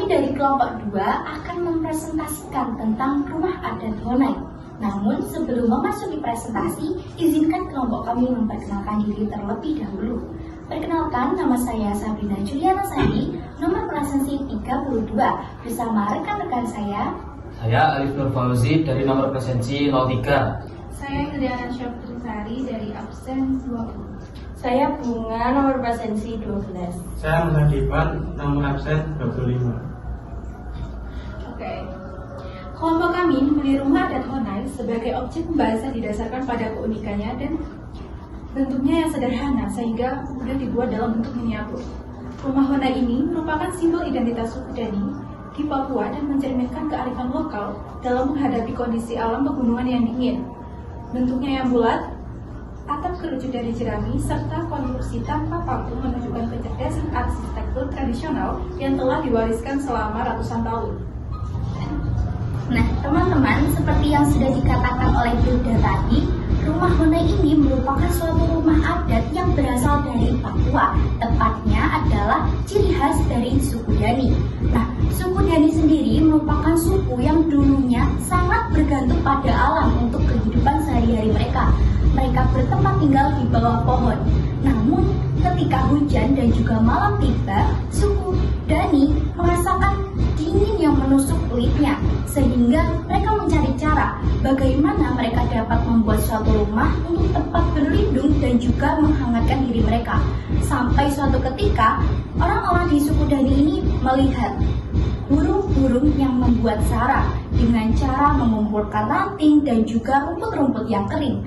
kami dari kelompok 2 akan mempresentasikan tentang rumah adat Honai. Namun sebelum memasuki presentasi, izinkan kelompok kami memperkenalkan diri terlebih dahulu. Perkenalkan, nama saya Sabrina Juliana Sandi, nomor presensi 32, bersama rekan-rekan saya. Saya Alif Nur Fauzi dari nomor presensi 03. Saya Juliana Syafrisari dari absen 20. Saya Bunga, nomor presensi 12. Saya Musadiban, nomor absen 25. Oke. Kelompok kami memilih rumah adat Honai sebagai objek pembahasan didasarkan pada keunikannya dan bentuknya yang sederhana sehingga mudah dibuat dalam bentuk miniatur. Rumah Honai ini merupakan simbol identitas suku Dani di Papua dan mencerminkan kearifan lokal dalam menghadapi kondisi alam pegunungan yang dingin. Bentuknya yang bulat, atap kerucut dari jerami, serta konstruksi tanpa paku menunjukkan kecerdasan arsitektur tradisional yang telah diwariskan selama ratusan tahun. Nah, teman-teman, seperti yang sudah dikatakan oleh Hilda tadi, rumah Honai ini merupakan suatu rumah adat yang berasal dari Papua. Tepatnya adalah ciri khas dari suku Dani. Nah, suku Dani sendiri merupakan suku yang dulunya sangat bergantung pada alam untuk kehidupan sehari-hari mereka. Mereka bertempat tinggal di bawah pohon. Namun, ketika hujan dan juga malam tiba, suku Dani merasakan dingin yang menusuk kulitnya, sehingga mereka mencari cara bagaimana mereka dapat membuat suatu rumah untuk tempat berlindung dan juga menghangatkan diri mereka. Sampai suatu ketika, orang-orang di suku Dani ini melihat burung-burung yang membuat sarang dengan cara mengumpulkan ranting dan juga rumput-rumput yang kering.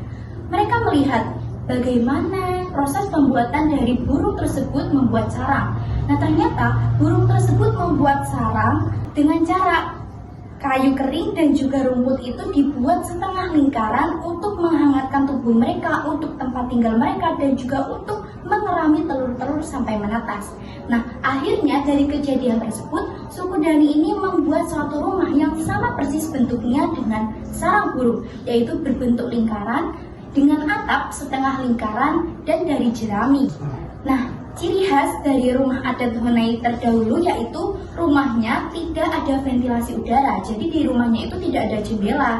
Mereka melihat bagaimana proses pembuatan dari burung tersebut membuat sarang. Nah, ternyata burung tersebut membuat sarang dengan cara kayu kering dan juga rumput itu dibuat setengah lingkaran untuk menghangatkan tubuh mereka, untuk tempat tinggal mereka, dan juga untuk mengerami telur-telur sampai menetas. Nah, akhirnya dari kejadian tersebut, suku Dani ini membuat suatu rumah yang sama persis bentuknya dengan sarang burung, yaitu berbentuk lingkaran, dengan atap setengah lingkaran dan dari jerami. Nah, ciri khas dari rumah adat Honai terdahulu yaitu rumahnya tidak ada ventilasi udara. Jadi di rumahnya itu tidak ada jendela.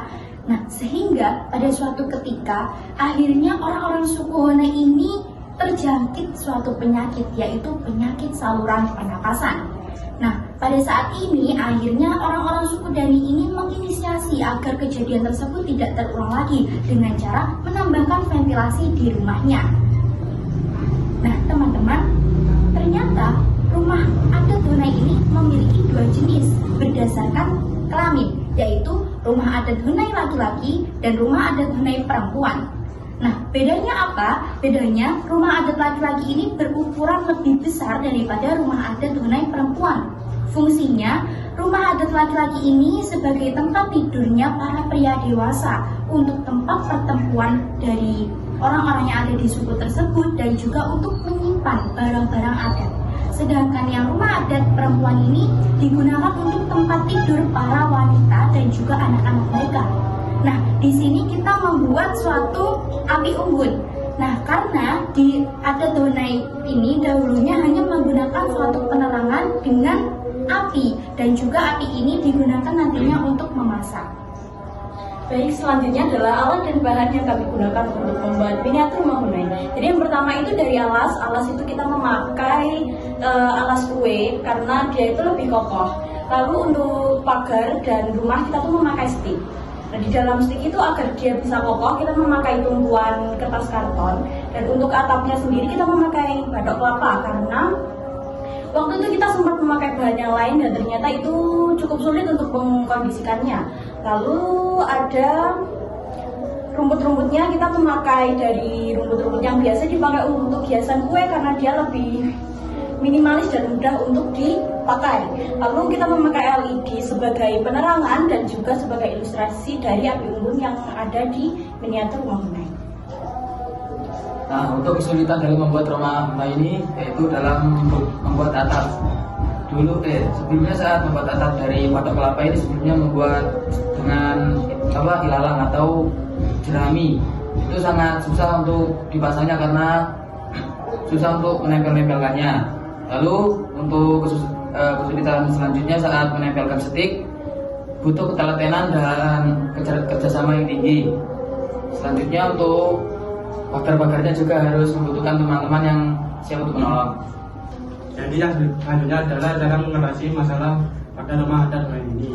Nah, sehingga pada suatu ketika akhirnya orang-orang suku Honai ini terjangkit suatu penyakit, yaitu penyakit saluran pernapasan. Nah, pada saat ini akhirnya orang-orang suku Dani ini menginisiasi agar kejadian tersebut tidak terulang lagi dengan cara menambahkan ventilasi di rumahnya. Nah, teman-teman, ternyata rumah adat Honai ini memiliki dua jenis berdasarkan kelamin, yaitu rumah adat Honai laki-laki dan rumah adat Honai perempuan. Nah, bedanya apa? Bedanya rumah adat laki-laki ini berukuran lebih besar daripada rumah adat Honai perempuan. Fungsinya, rumah adat laki-laki ini sebagai tempat tidurnya para pria dewasa untuk tempat pertemuan dari orang-orang yang ada di suku tersebut dan juga untuk menyimpan barang-barang adat. Sedangkan yang rumah adat perempuan ini digunakan untuk tempat tidur para wanita dan juga anak-anak mereka. Nah, di sini kita membuat suatu api unggun. Nah, karena di adat Honai ini dahulunya hanya menggunakan suatu penerangan dengan api, dan juga api ini digunakan nantinya untuk memasak. Baik, selanjutnya adalah alat dan bahan yang kami gunakan untuk membuat miniatur rumah Honai. Jadi yang pertama itu dari alas. Alas itu kita memakai alas kue karena dia itu lebih kokoh. Lalu untuk pagar dan rumah kita tuh memakai stick. Nah, di dalam stick itu agar dia bisa kokoh, kita memakai tumpuan kertas karton. Dan untuk atapnya sendiri kita memakai batok kelapa karena waktu itu kita sempat memakai bahan yang lain dan ternyata itu cukup sulit untuk mengkondisikannya. Lalu ada rumput-rumputnya, kita memakai dari rumput-rumput yang biasa dipakai untuk hiasan kue karena dia lebih minimalis dan mudah untuk dipakai. Lalu kita memakai LED sebagai penerangan dan juga sebagai ilustrasi dari api unggun yang ada di miniatur rumah Honai. Nah, untuk kesulitan dalam membuat rumah Honai ini yaitu dalam membuat atap. Sebelumnya saat membuat atap dari batok kelapa ini sebelumnya membuat dengan ilalang atau jerami. Itu sangat susah untuk dipasangnya karena susah untuk menempel-nempelkannya. Lalu untuk kesulitan selanjutnya saat menempelkan stick butuh ketelatenan dan kerjasama yang tinggi. Selanjutnya untuk pagar-pagarnya juga harus membutuhkan teman-teman yang siap untuk menolong. Jadi yang selanjutnya adalah cara mengatasi masalah pada rumah adat lain ini.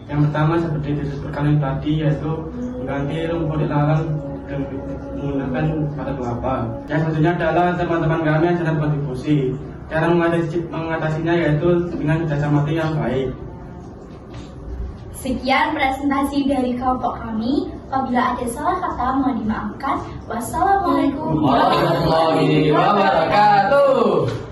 Yang pertama seperti disebutkan tadi, yaitu mengganti rumput ilalang dan menggunakan patok kelapa. Yang selanjutnya adalah teman-teman kami yang sedang kontribusi. Cara mengatasinya yaitu dengan kerjasama tim yang baik. Sekian presentasi dari kelompok kami. Apabila ada salah kata mohon dimaafkan. Wassalamualaikum Warahmatullahi wabarakatuh.